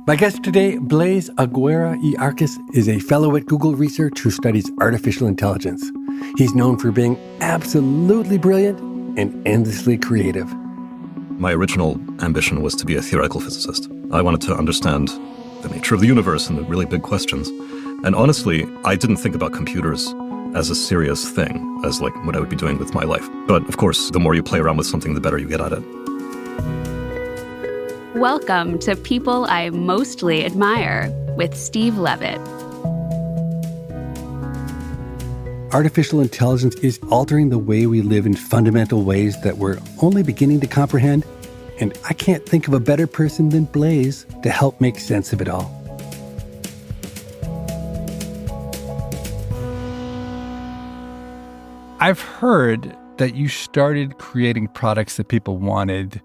My guest today, Blaise Agüera y Arcas, is a fellow at Google Research who studies artificial intelligence. He's known for being absolutely brilliant and endlessly creative. My original ambition was to be a theoretical physicist. I wanted to understand the nature of the universe and the really big questions. And honestly, I didn't think about computers as a serious thing, as like what I would be doing with my life. But of course, the more you play around with something, the better you get at it. Welcome to People I Mostly Admire with Steve Levitt. Artificial intelligence is altering the way we live in fundamental ways that we're only beginning to comprehend. And I can't think of a better person than Blaise to help make sense of it all. I've heard that you started creating products that people wanted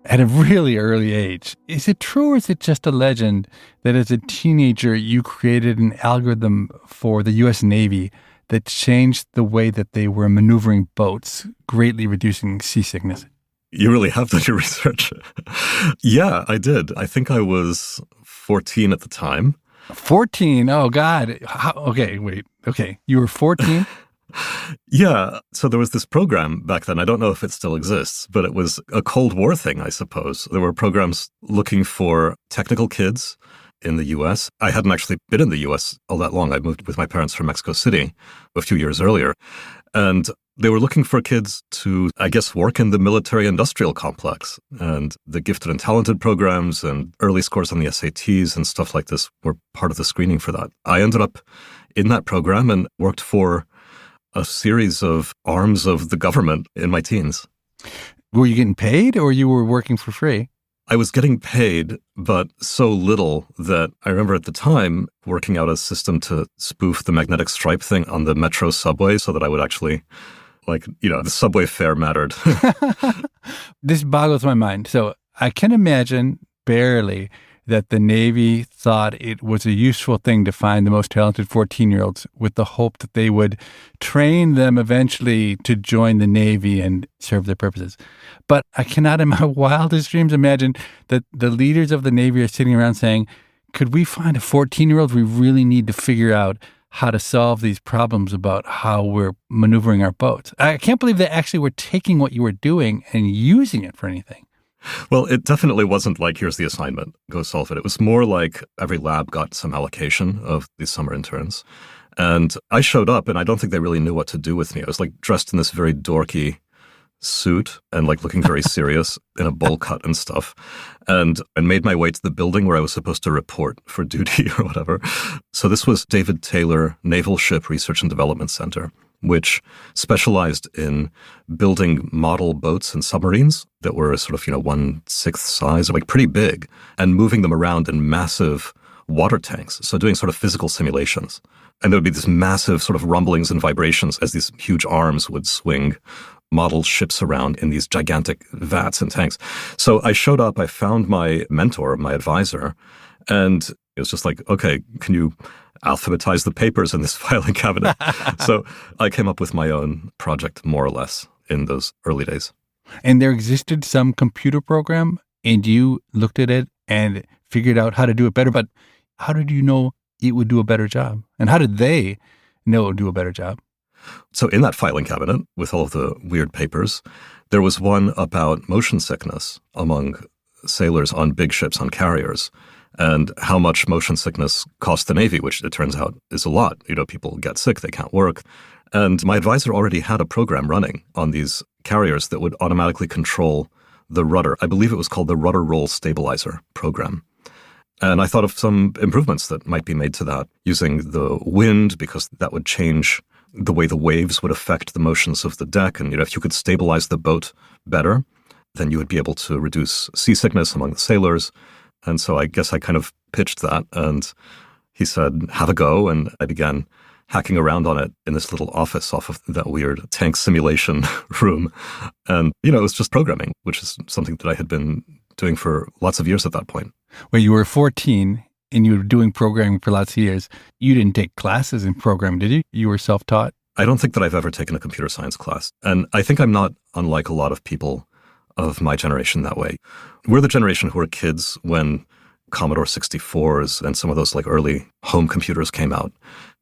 at a really early age. Is it true, or is it just a legend that as a teenager you created an algorithm for the U.S. Navy that changed the way that they were maneuvering boats, greatly reducing seasickness? You really have done your research. Yeah, I did. I think I was 14 at the time. 14? Oh, God. Okay, wait. Okay, you were 14? Yeah. So there was this program back then. I don't know if it still exists, but it was a Cold War thing, I suppose. There were programs looking for technical kids in the U.S. I hadn't actually been in the U.S. all that long. I moved with my parents from Mexico City a few years earlier. And they were looking for kids to, I guess, work in the military-industrial complex. And the gifted and talented programs and early scores on the SATs and stuff like this were part of the screening for that. I ended up in that program and worked for a series of arms of the government in my teens. Were you getting paid, or you were working for free? I was getting paid, but so little that I remember at the time working out a system to spoof the magnetic stripe thing on the metro subway so that I would actually, the subway fare mattered. This boggles my mind. So I can imagine barely that the Navy thought it was a useful thing to find the most talented 14-year-olds with the hope that they would train them eventually to join the Navy and serve their purposes. But I cannot in my wildest dreams imagine that the leaders of the Navy are sitting around saying, could we find a 14-year-old? We really need to figure out how to solve these problems about how we're maneuvering our boats. I can't believe they actually were taking what you were doing and using it for anything. Well, it definitely wasn't like, here's the assignment, go solve it. It was more like every lab got some allocation of these summer interns. And I showed up, and I don't think they really knew what to do with me. I was dressed in this very dorky suit and looking very serious in a bowl cut and stuff. And I made my way to the building where I was supposed to report for duty or whatever. So this was David Taylor Naval Ship Research and Development Center, which specialized in building model boats and submarines that were sort of, 1/6 size, pretty big, and moving them around in massive water tanks. So doing sort of physical simulations. And there would be this massive sort of rumblings and vibrations as these huge arms would swing model ships around in these gigantic vats and tanks. So I showed up, I found my mentor, my advisor, and it was just okay, can you alphabetize the papers in this filing cabinet? So I came up with my own project, more or less, in those early days. And there existed some computer program, and you looked at it and figured out how to do it better. But how did you know it would do a better job? And how did they know it would do a better job? So in that filing cabinet, with all of the weird papers, there was one about motion sickness among sailors on big ships, on carriers, and how much motion sickness costs the Navy, which it turns out is a lot. People get sick, they can't work. And my advisor already had a program running on these carriers that would automatically control the rudder. I believe it was called the Rudder Roll Stabilizer program. And I thought of some improvements that might be made to that using the wind, because that would change the way the waves would affect the motions of the deck. And if you could stabilize the boat better, then you would be able to reduce seasickness among the sailors. And so I guess I kind of pitched that, and he said, have a go. And I began hacking around on it in this little office off of that weird tank simulation room. And, it was just programming, which is something that I had been doing for lots of years at that point. Well, you were 14 and you were doing programming for lots of years. You didn't take classes in programming, did you? You were self-taught? I don't think that I've ever taken a computer science class. And I think I'm not unlike a lot of people of my generation that way. We're the generation who were kids when Commodore 64s and some of those like early home computers came out.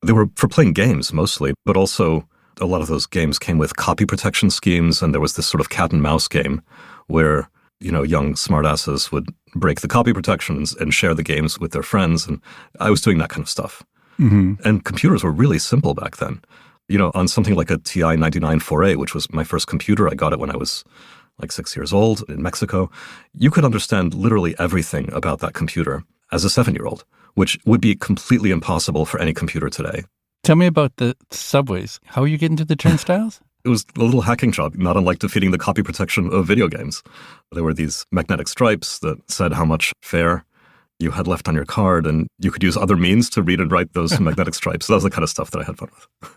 They were for playing games mostly, but also a lot of those games came with copy protection schemes, and there was this sort of cat and mouse game where, young smartasses would break the copy protections and share the games with their friends, and I was doing that kind of stuff. Mm-hmm. And computers were really simple back then. On something like a TI 99-4A, which was my first computer, I got it when I was like 6 years old in Mexico. You could understand literally everything about that computer as a 7-year-old, which would be completely impossible for any computer today. Tell me about the subways. How are you getting to the turnstiles? It was a little hacking job, not unlike defeating the copy protection of video games. There were these magnetic stripes that said how much fare you had left on your card, and you could use other means to read and write those magnetic stripes. So that was the kind of stuff that I had fun with.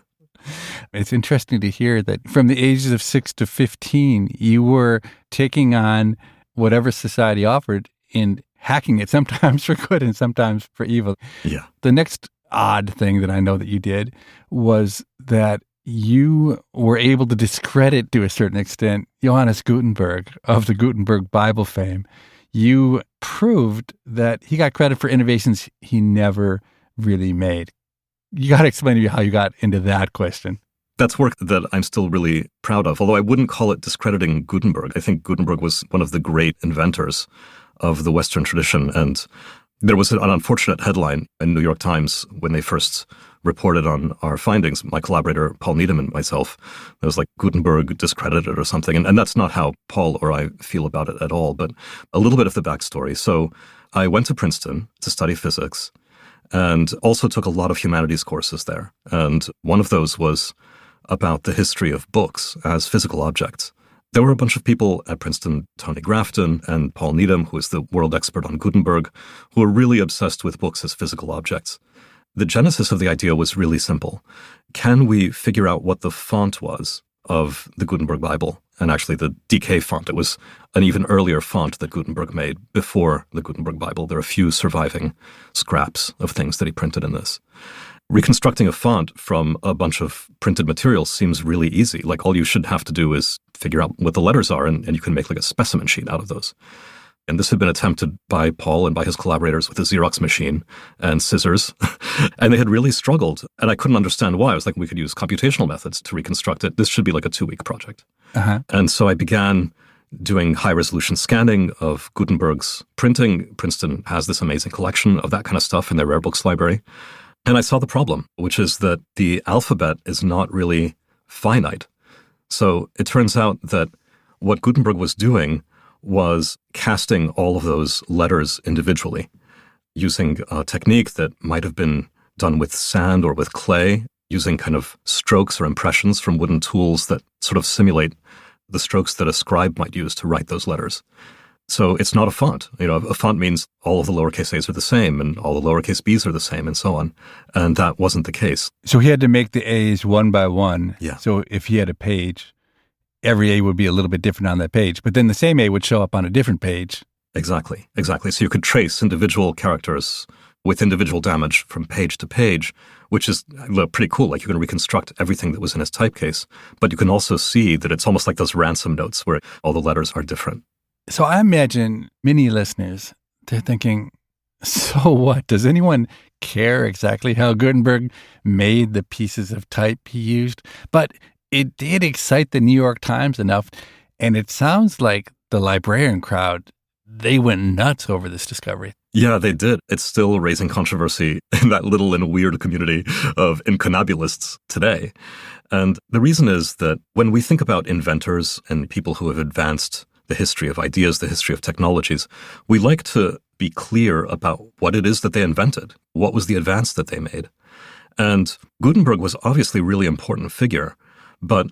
It's interesting to hear that from the ages of 6 to 15, you were taking on whatever society offered and hacking it, sometimes for good and sometimes for evil. Yeah. The next odd thing that I know that you did was that you were able to discredit, to a certain extent, Johannes Gutenberg of the Gutenberg Bible fame. You proved that he got credit for innovations he never really made. You got to explain to me how you got into that question. That's work that I'm still really proud of, although I wouldn't call it discrediting Gutenberg. I think Gutenberg was one of the great inventors of the Western tradition. And there was an unfortunate headline in New York Times when they first reported on our findings, my collaborator Paul Needham and myself. It was like Gutenberg discredited or something. And that's not how Paul or I feel about it at all, but a little bit of the backstory. So I went to Princeton to study physics and also took a lot of humanities courses there. And one of those was about the history of books as physical objects. There were a bunch of people at Princeton, Tony Grafton and Paul Needham, who is the world expert on Gutenberg, who were really obsessed with books as physical objects. The genesis of the idea was really simple. Can we figure out what the font was of the Gutenberg Bible? And actually the DK font, it was an even earlier font that Gutenberg made before the Gutenberg Bible. There are a few surviving scraps of things that he printed in this. Reconstructing a font from a bunch of printed materials seems really easy. Like all you should have to do is figure out what the letters are, and you can make like a specimen sheet out of those. And this had been attempted by Paul and by his collaborators with a Xerox machine and scissors. And they had really struggled. And I couldn't understand why. I was like, we could use computational methods to reconstruct it. This should be like a 2-week project. Uh-huh. And so I began doing high-resolution scanning of Gutenberg's printing. Princeton has this amazing collection of that kind of stuff in their rare books library. And I saw the problem, which is that the alphabet is not really finite. So it turns out that what Gutenberg was doing was casting all of those letters individually using a technique that might have been done with sand or with clay, using kind of strokes or impressions from wooden tools that sort of simulate the strokes that a scribe might use to write those letters. So it's not a font. A font means all of the lowercase a's are the same and all the lowercase b's are the same and so on. And that wasn't the case. So he had to make the a's one by one. Yeah. So if he had a page, every A would be a little bit different on that page, but then the same A would show up on a different page. Exactly. So you could trace individual characters with individual damage from page to page, which is pretty cool. Like you can reconstruct everything that was in his typecase, but you can also see that it's almost like those ransom notes where all the letters are different. So I imagine many listeners, they're thinking, so what? Does anyone care exactly how Gutenberg made the pieces of type he used? But it did excite the New York Times enough, and it sounds like the librarian crowd, they went nuts over this discovery. Yeah, they did. It's still raising controversy in that little and weird community of inconabulists today. And the reason is that when we think about inventors and people who have advanced the history of ideas, the history of technologies, we like to be clear about what it is that they invented. What was the advance that they made? And Gutenberg was obviously a really important figure, but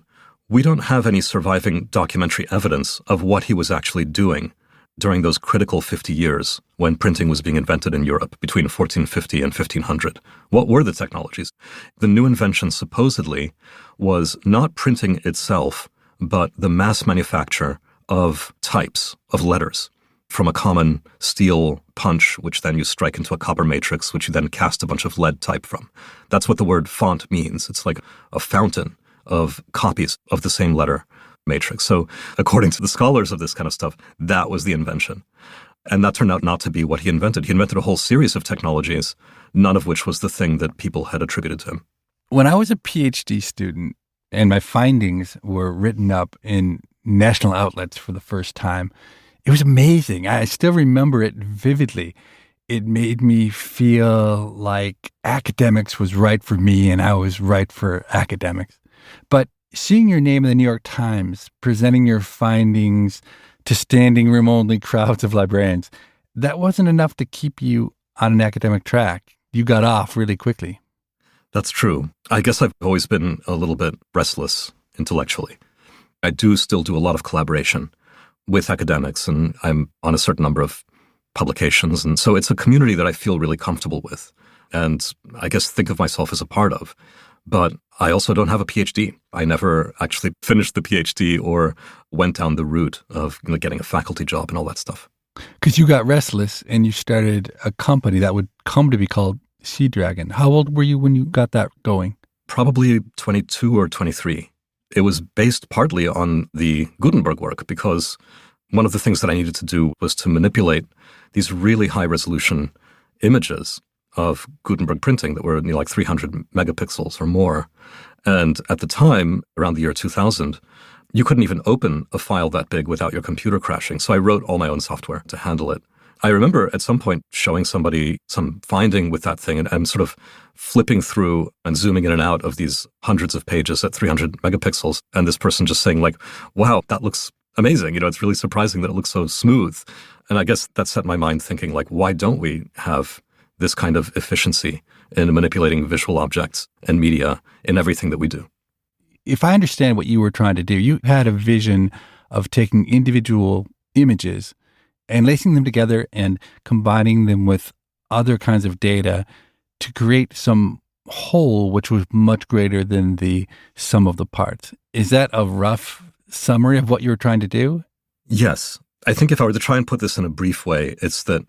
we don't have any surviving documentary evidence of what he was actually doing during those critical 50 years when printing was being invented in Europe between 1450 and 1500. What were the technologies? The new invention supposedly was not printing itself, but the mass manufacture of types, of letters, from a common steel punch, which then you strike into a copper matrix, which you then cast a bunch of lead type from. That's what the word font means. It's like a fountain of copies of the same letter matrix. So according to the scholars of this kind of stuff, that was the invention. And that turned out not to be what he invented. He invented a whole series of technologies, none of which was the thing that people had attributed to him. When I was a PhD student and my findings were written up in national outlets for the first time, it was amazing. I still remember it vividly. It made me feel like academics was right for me and I was right for academics. But seeing your name in the New York Times, presenting your findings to standing room only crowds of librarians, that wasn't enough to keep you on an academic track. You got off really quickly. That's true. I guess I've always been a little bit restless intellectually. I do still do a lot of collaboration with academics, and I'm on a certain number of publications. And so it's a community that I feel really comfortable with, and I guess think of myself as a part of. But I also don't have a PhD. I never actually finished the PhD or went down the route of getting a faculty job and all that stuff. Because you got restless and you started a company that would come to be called Sea Dragon. How old were you when you got that going? Probably 22 or 23. It was based partly on the Gutenberg work, because one of the things that I needed to do was to manipulate these really high-resolution images of Gutenberg printing that were like 300 megapixels or more. And at the time, around the year 2000, you couldn't even open a file that big without your computer crashing. So I wrote all my own software to handle it. I remember at some point showing somebody some finding with that thing, and I'm sort of flipping through and zooming in and out of these hundreds of pages at 300 megapixels. And this person just saying like, wow, that looks amazing. It's really surprising that it looks so smooth. And I guess that set my mind thinking like, why don't we have this kind of efficiency in manipulating visual objects and media in everything that we do? If I understand what you were trying to do, you had a vision of taking individual images and lacing them together and combining them with other kinds of data to create some whole which was much greater than the sum of the parts. Is that a rough summary of what you were trying to do? Yes. I think if I were to try and put this in a brief way, it's that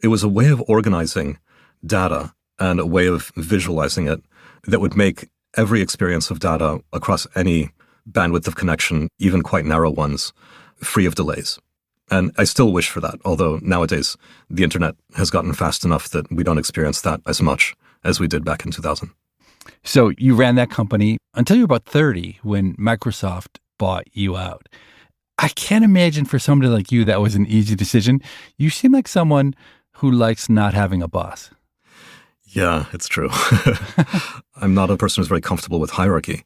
it was a way of organizing data and a way of visualizing it that would make every experience of data across any bandwidth of connection, even quite narrow ones, free of delays. And I still wish for that, although nowadays the internet has gotten fast enough that we don't experience that as much as we did back in 2000. So you ran that company until you were about 30 when Microsoft bought you out. I can't imagine for somebody like you that was an easy decision. You seem like someone who likes not having a boss. Yeah, it's true. I'm not a person who's very comfortable with hierarchy.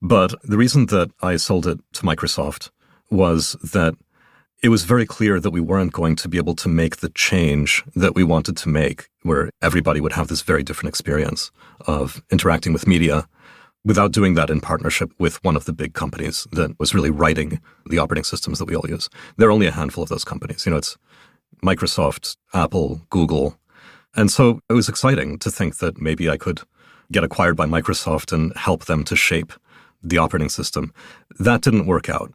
But the reason that I sold it to Microsoft was that it was very clear that we weren't going to be able to make the change that we wanted to make, where everybody would have this very different experience of interacting with media, without doing that in partnership with one of the big companies that was really writing the operating systems that we all use. There are only a handful of those companies. It's Microsoft, Apple, Google. And so it was exciting to think that maybe I could get acquired by Microsoft and help them to shape the operating system. That didn't work out.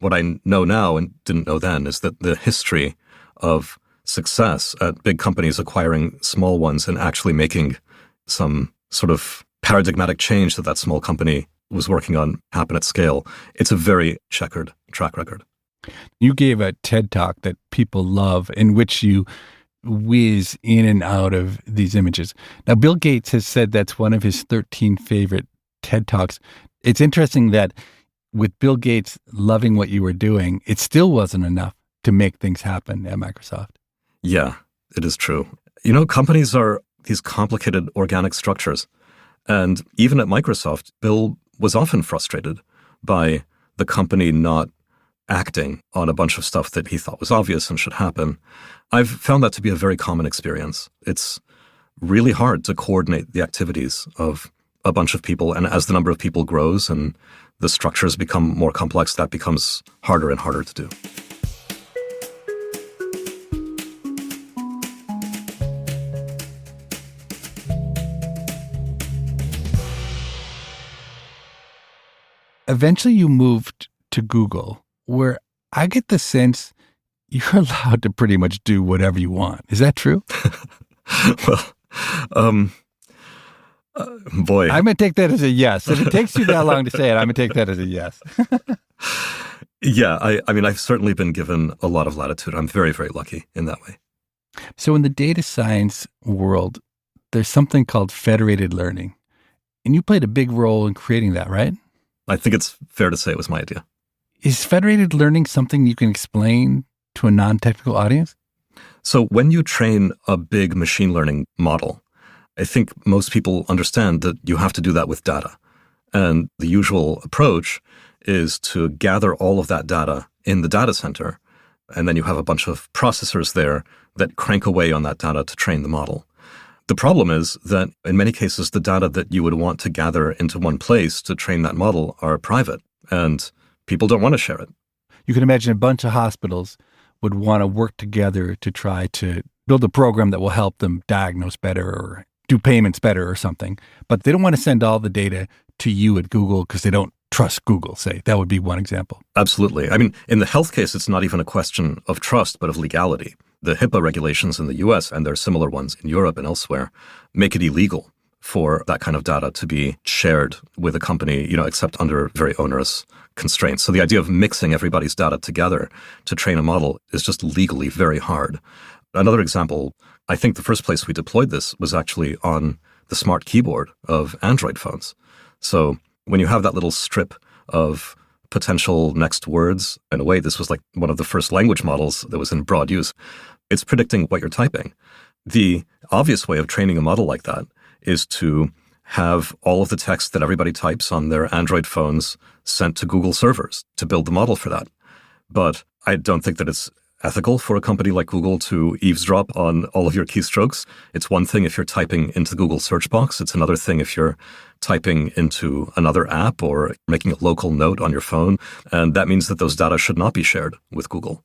What I know now and didn't know then is that the history of success at big companies acquiring small ones and actually making some sort of paradigmatic change that small company was working on happen at scale, it's a very checkered track record. You gave a TED Talk that people love in which you whiz in and out of these images. Now, Bill Gates has said that's one of his 13 favorite TED Talks. It's interesting that with Bill Gates loving what you were doing, it still wasn't enough to make things happen at Microsoft. Yeah, it is true. Companies are these complicated organic structures. And even at Microsoft, Bill was often frustrated by the company not acting on a bunch of stuff that he thought was obvious and should happen. I've found that to be a very common experience. It's really hard to coordinate the activities of a bunch of people. And as the number of people grows and the structures become more complex, that becomes harder and harder to do. Eventually you moved to Google, where I get the sense you're allowed to pretty much do whatever you want. Is that true? Well, boy. I'm going to take that as a yes. If it takes you that long to say it, I'm going to take that as a yes. Yeah, I mean, I've certainly been given a lot of latitude. I'm very, very lucky in that way. So in the data science world, there's something called federated learning. And you played a big role in creating that, right? I think it's fair to say it was my idea. Is federated learning something you can explain to a non-technical audience? So when you train a big machine learning model, I think most people understand that you have to do that with data. And the usual approach is to gather all of that data in the data center, and then you have a bunch of processors there that crank away on that data to train the model. The problem is that in many cases, the data that you would want to gather into one place to train that model are private, and people don't want to share it. You can imagine a bunch of hospitals would want to work together to try to build a program that will help them diagnose better or do payments better or something. But they don't want to send all the data to you at Google because they don't trust Google, say. That would be one example. Absolutely. I mean, in the health case, it's not even a question of trust, but of legality. The HIPAA regulations in the US, and there are similar ones in Europe and elsewhere, make it illegal for that kind of data to be shared with a company, except under very onerous constraints. So the idea of mixing everybody's data together to train a model is just legally very hard. Another example, I think the first place we deployed this was actually on the smart keyboard of Android phones. So when you have that little strip of potential next words, in a way, this was like one of the first language models that was in broad use. It's predicting what you're typing. The obvious way of training a model like that is to have all of the text that everybody types on their Android phones sent to Google servers to build the model for that. But I don't think that it's ethical for a company like Google to eavesdrop on all of your keystrokes. It's one thing if you're typing into the Google search box. It's another thing if you're typing into another app or making a local note on your phone. And that means that those data should not be shared with Google.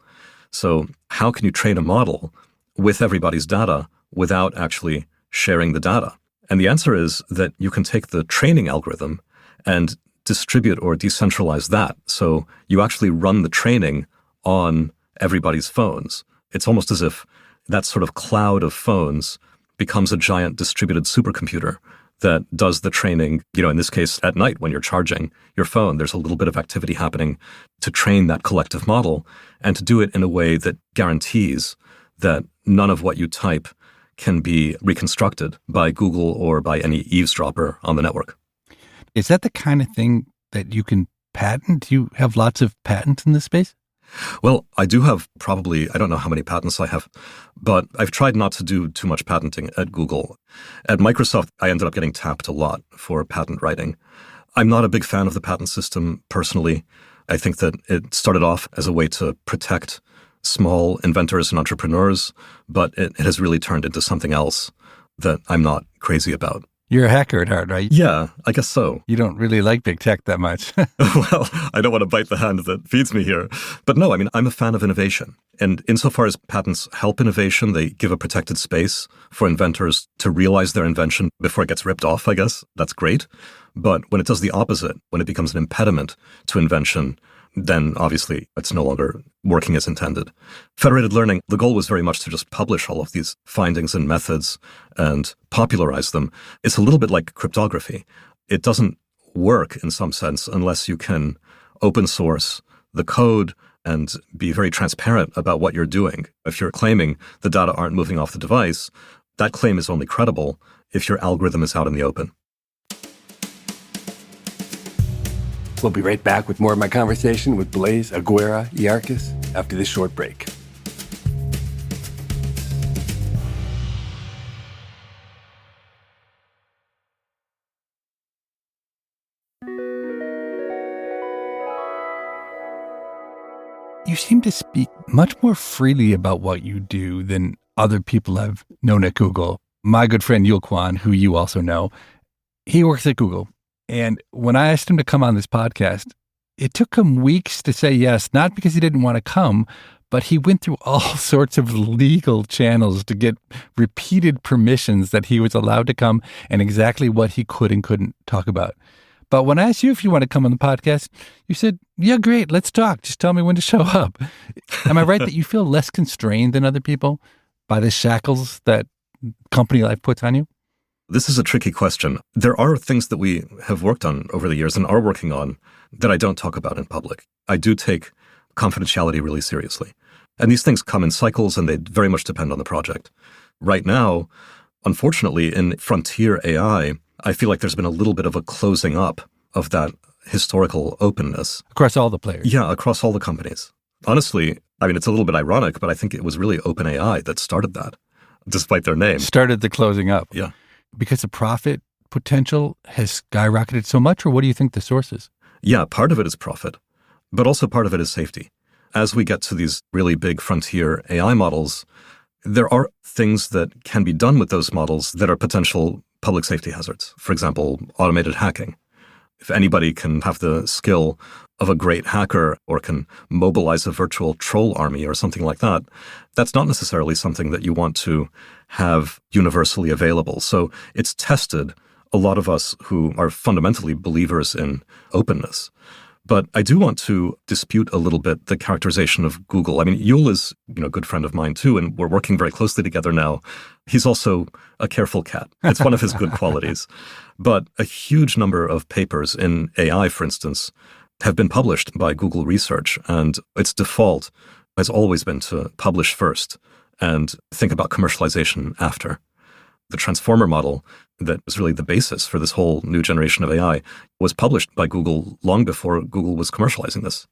So how can you train a model with everybody's data without actually sharing the data? And the answer is that you can take the training algorithm and distribute or decentralize that. So you actually run the training on everybody's phones. It's almost as if that sort of cloud of phones becomes a giant distributed supercomputer that does the training, in this case, at night when you're charging your phone. There's a little bit of activity happening to train that collective model and to do it in a way that guarantees that none of what you type can be reconstructed by Google or by any eavesdropper on the network. Is that the kind of thing that you can patent? Do you have lots of patents in this space? Well, I do have probably, I don't know how many patents I have, but I've tried not to do too much patenting at Google. At Microsoft, I ended up getting tapped a lot for patent writing. I'm not a big fan of the patent system personally. I think that it started off as a way to protect small inventors and entrepreneurs, but it has really turned into something else that I'm not crazy about. You're a hacker at heart, right? Yeah, I guess so. You don't really like big tech that much. Well, I don't want to bite the hand that feeds me here. But no, I mean, I'm a fan of innovation. And insofar as patents help innovation, they give a protected space for inventors to realize their invention before it gets ripped off, I guess. That's great. But when it does the opposite, when it becomes an impediment to invention, then obviously it's no longer working as intended. Federated learning, the goal was very much to just publish all of these findings and methods and popularize them. It's a little bit like cryptography. It doesn't work in some sense unless you can open source the code and be very transparent about what you're doing. If you're claiming the data aren't moving off the device, that claim is only credible if your algorithm is out in the open. We'll be right back with more of my conversation with Blaise Agüera y Arcas after this short break. You seem to speak much more freely about what you do than other people I've known at Google. My good friend Yul Kwan, who you also know, he works at Google. And when I asked him to come on this podcast, it took him weeks to say yes, not because he didn't want to come, but he went through all sorts of legal channels to get repeated permissions that he was allowed to come and exactly what he could and couldn't talk about. But when I asked you if you want to come on the podcast, you said, yeah, great, let's talk. Just tell me when to show up. Am I right that you feel less constrained than other people by the shackles that company life puts on you? This is a tricky question. There are things that we have worked on over the years and are working on that I don't talk about in public. I do take confidentiality really seriously. And these things come in cycles, and they very much depend on the project. Right now, unfortunately, in frontier AI, I feel like there's been a little bit of a closing up of that historical openness. Across all the players. Yeah, across all the companies. Honestly, I mean, it's a little bit ironic, but I think it was really OpenAI that started that, despite their name. Started the closing up. Yeah. Because the profit potential has skyrocketed so much, or what do you think the source is? Yeah, part of it is profit, but also part of it is safety. As we get to these really big frontier AI models, there are things that can be done with those models that are potential public safety hazards. For example, automated hacking. If anybody can have the skill of a great hacker or can mobilize a virtual troll army or something like that, that's not necessarily something that you want to have universally available. So it's tested a lot of us who are fundamentally believers in openness. But I do want to dispute a little bit the characterization of Google. I mean, Yul is, a good friend of mine too, and we're working very closely together now. He's also a careful cat. It's one of his good qualities. But a huge number of papers in AI, for instance, have been published by Google Research, and its default has always been to publish first and think about commercialization after. The transformer model that was really the basis for this whole new generation of AI was published by Google long before Google was commercializing this.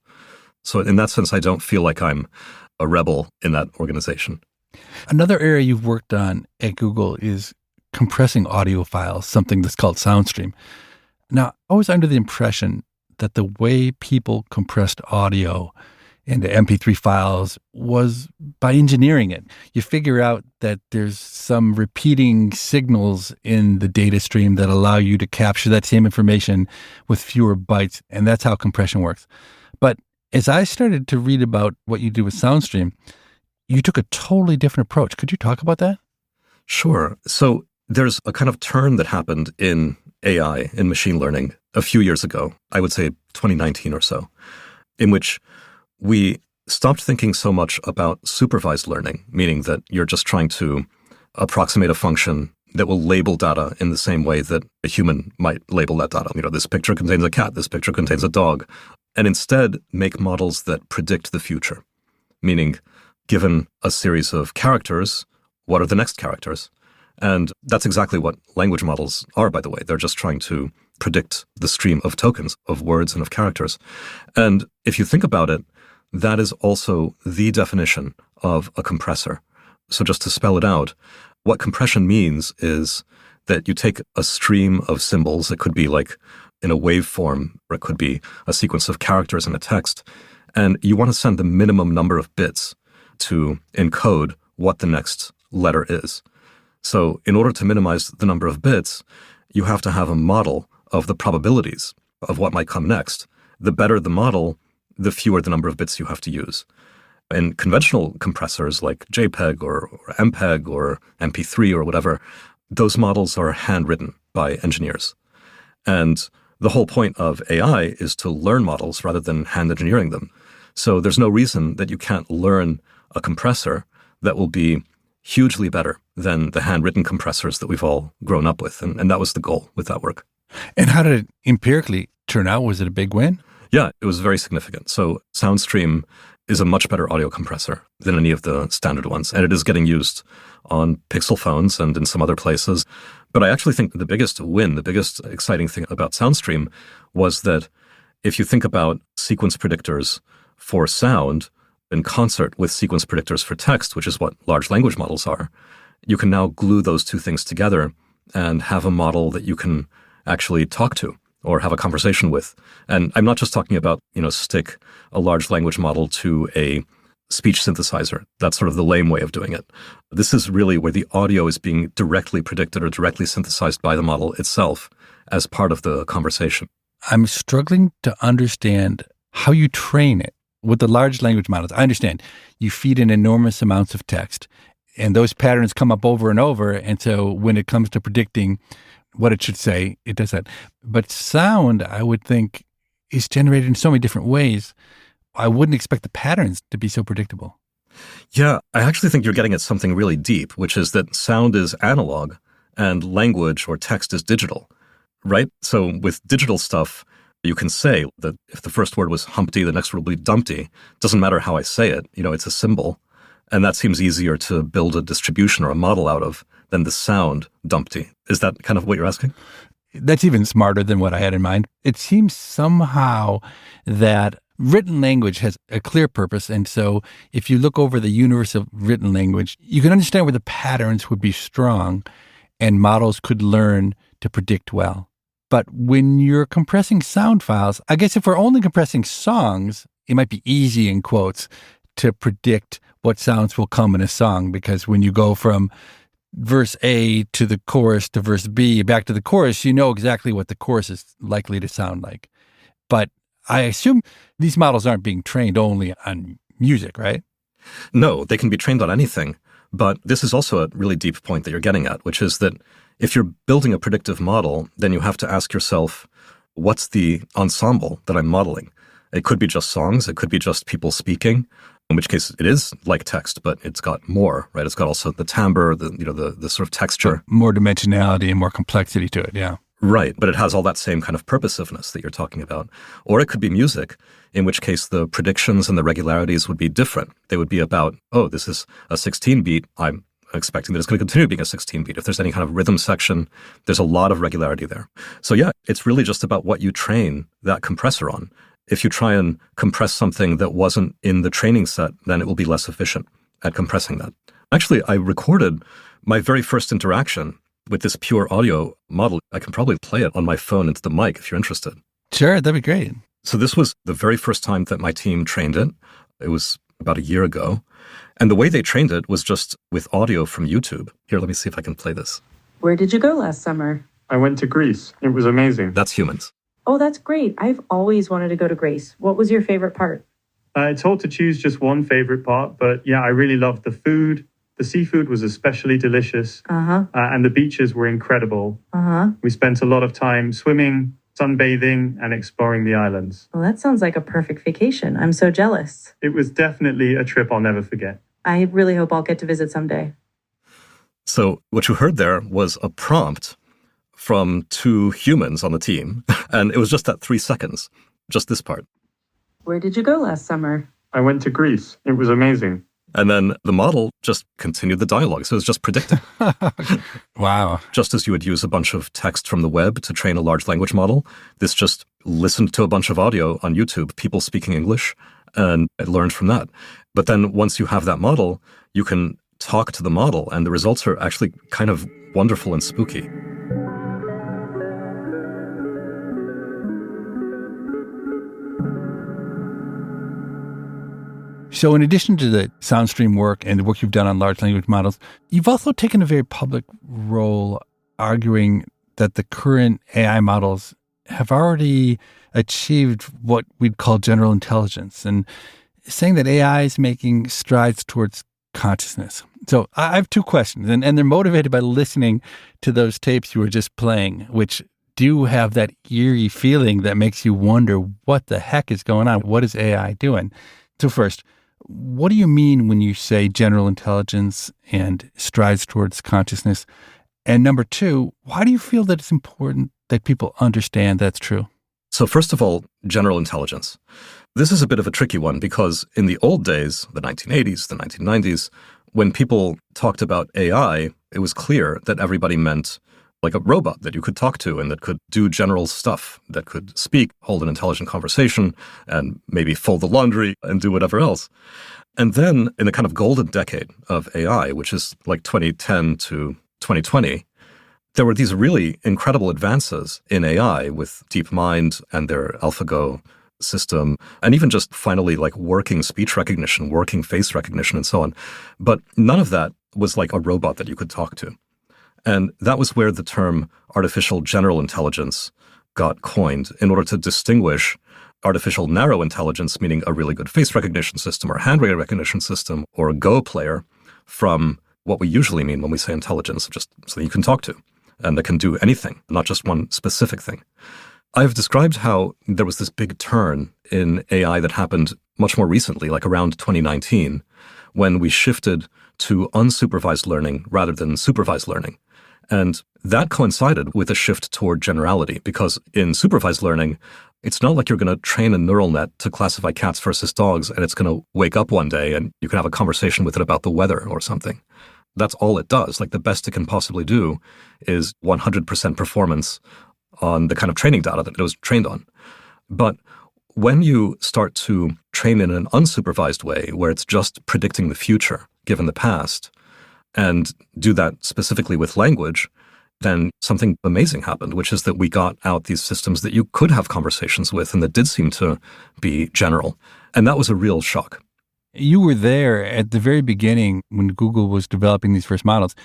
So in that sense, I don't feel like I'm a rebel in that organization. Another area you've worked on at Google is compressing audio files, something that's called Soundstream. Now, I was under the impression that the way people compressed audio into MP3 files was by engineering it. You figure out that there's some repeating signals in the data stream that allow you to capture that same information with fewer bytes, and that's how compression works. But as I started to read about what you do with Soundstream, you took a totally different approach. Could you talk about that? Sure. So there's a kind of turn that happened in AI, in machine learning, a few years ago, I would say 2019 or so, in which we stopped thinking so much about supervised learning, meaning that you're just trying to approximate a function that will label data in the same way that a human might label that data. This picture contains a cat, this picture contains a dog, and instead make models that predict the future, meaning given a series of characters, what are the next characters? And that's exactly what language models are, by the way. They're just trying to predict the stream of tokens, of words and of characters. And if you think about it, that is also the definition of a compressor. So just to spell it out, what compression means is that you take a stream of symbols. It could be like in a waveform, or it could be a sequence of characters in a text, and you want to send the minimum number of bits to encode what the next letter is. So in order to minimize the number of bits, you have to have a model of the probabilities of what might come next. The better the model, the fewer the number of bits you have to use. In conventional compressors like JPEG or MPEG or MP3 or whatever, those models are handwritten by engineers. And the whole point of AI is to learn models rather than hand engineering them. So there's no reason that you can't learn a compressor that will be hugely better than the handwritten compressors that we've all grown up with. And that was the goal with that work. And how did it empirically turn out? Was it a big win? Yeah, it was very significant. So Soundstream is a much better audio compressor than any of the standard ones, and it is getting used on Pixel phones and in some other places. But I actually think the biggest win, the biggest exciting thing about Soundstream was that if you think about sequence predictors for sound in concert with sequence predictors for text, which is what large language models are, you can now glue those two things together and have a model that you can actually talk to or have a conversation with. And I'm not just talking about, stick a large language model to a speech synthesizer. That's sort of the lame way of doing it. This is really where the audio is being directly predicted or directly synthesized by the model itself as part of the conversation. I'm struggling to understand how you train it. With the large language models, I understand you feed in enormous amounts of text, and those patterns come up over and over. And so when it comes to predicting what it should say, it does that. But sound, I would think, is generated in so many different ways. I wouldn't expect the patterns to be so predictable. Yeah, I actually think you're getting at something really deep, which is that sound is analog and language or text is digital, right? So with digital stuff, You can say that if the first word was Humpty, the next word will be Dumpty. Doesn't matter how I say it, it's a symbol. And that seems easier to build a distribution or a model out of than the sound Dumpty. Is that kind of what you're asking? That's even smarter than what I had in mind. It seems somehow that written language has a clear purpose. And so if you look over the universe of written language, you can understand where the patterns would be strong and models could learn to predict well. But when you're compressing sound files, I guess if we're only compressing songs, it might be easy, in quotes, to predict what sounds will come in a song, because when you go from verse A to the chorus to verse B back to the chorus, you know exactly what the chorus is likely to sound like. But I assume these models aren't being trained only on music, right? No, they can be trained on anything. But this is also a really deep point that you're getting at, which is that if you're building a predictive model, then you have to ask yourself, what's the ensemble that I'm modeling? It could be just songs. It could be just people speaking, in which case it is like text, but it's got more, right? It's got also the timbre, the sort of texture. More dimensionality and more complexity to it, yeah. Right, but it has all that same kind of purposiveness that you're talking about. Or it could be music, in which case the predictions and the regularities would be different. They would be about, this is a 16 beat. I'm expecting that it's going to continue being a 16 beat. If there's any kind of rhythm section, there's a lot of regularity there. So yeah, it's really just about what you train that compressor on. If you try and compress something that wasn't in the training set, then it will be less efficient at compressing that. Actually, I recorded my very first interaction with this pure audio model. I can probably play it on my phone into the mic if you're interested. Sure, that'd be great. So this was the very first time that my team trained it. It was about a year ago. And the way they trained it was just with audio from YouTube. Here, let me see if I can play this. Where did you go last summer? I went to Greece. It was amazing. That's humans. Oh, that's great. I've always wanted to go to Greece. What was your favorite part? It's hard to choose just one favorite part, but yeah, I really loved the food. The seafood was especially delicious. And the beaches were incredible. We spent a lot of time swimming, sunbathing, and exploring the islands. Well, that sounds like a perfect vacation. I'm so jealous. It was definitely a trip I'll never forget. I really hope I'll get to visit someday. So what you heard there was a prompt from two humans on the team, and it was just that 3 seconds, just this part. Where did you go last summer? I went to Greece. It was amazing. And then the model just continued the dialogue. So it was just predicting. Wow. Just as you would use a bunch of text from the web to train a large language model, this just listened to a bunch of audio on YouTube, people speaking English, and it learned from that. But then once you have that model, you can talk to the model, and the results are actually kind of wonderful and spooky. So in addition to the Soundstream work and the work you've done on large language models, you've also taken a very public role arguing that the current AI models have already achieved what we'd call general intelligence, and saying that AI is making strides towards consciousness. So I have two questions, and they're motivated by listening to those tapes you were just playing, which do have that eerie feeling that makes you wonder what the heck is going on. What is AI doing? So first, what do you mean when you say general intelligence and strides towards consciousness? And number two, why do you feel that it's important that people understand that's true? So first of all, general intelligence. This is a bit of a tricky one because in the old days, the 1980s, the 1990s, when people talked about AI, it was clear that everybody meant like a robot that you could talk to and that could do general stuff, that could speak, hold an intelligent conversation, and maybe fold the laundry and do whatever else. And then in the kind of golden decade of AI, which is like 2010 to 2020, there were these really incredible advances in AI with DeepMind and their AlphaGo system, and even just finally like working speech recognition, working face recognition, and so on. But none of that was like a robot that you could talk to. And that was where the term artificial general intelligence got coined in order to distinguish artificial narrow intelligence, meaning a really good face recognition system or handwriting recognition system or a Go player, from what we usually mean when we say intelligence, just so that you can talk to and that can do anything, not just one specific thing. I've described how there was this big turn in AI that happened much more recently, like around 2019, when we shifted to unsupervised learning rather than supervised learning. And that coincided with a shift toward generality, because in supervised learning, It's not like you're going to train a neural net to classify cats versus dogs and it's going to wake up one day and you can have a conversation with it about the weather or something. That's all it does. Like the best it can possibly do is 100% performance on the kind of training data that it was trained on. But when you start to train in an unsupervised way, where it's just predicting the future given the past, and do that specifically with language, then something amazing happened, which is that we got out these systems that you could have conversations with and that did seem to be general. And that was a real shock. You were there at the very beginning when Google was developing these first models.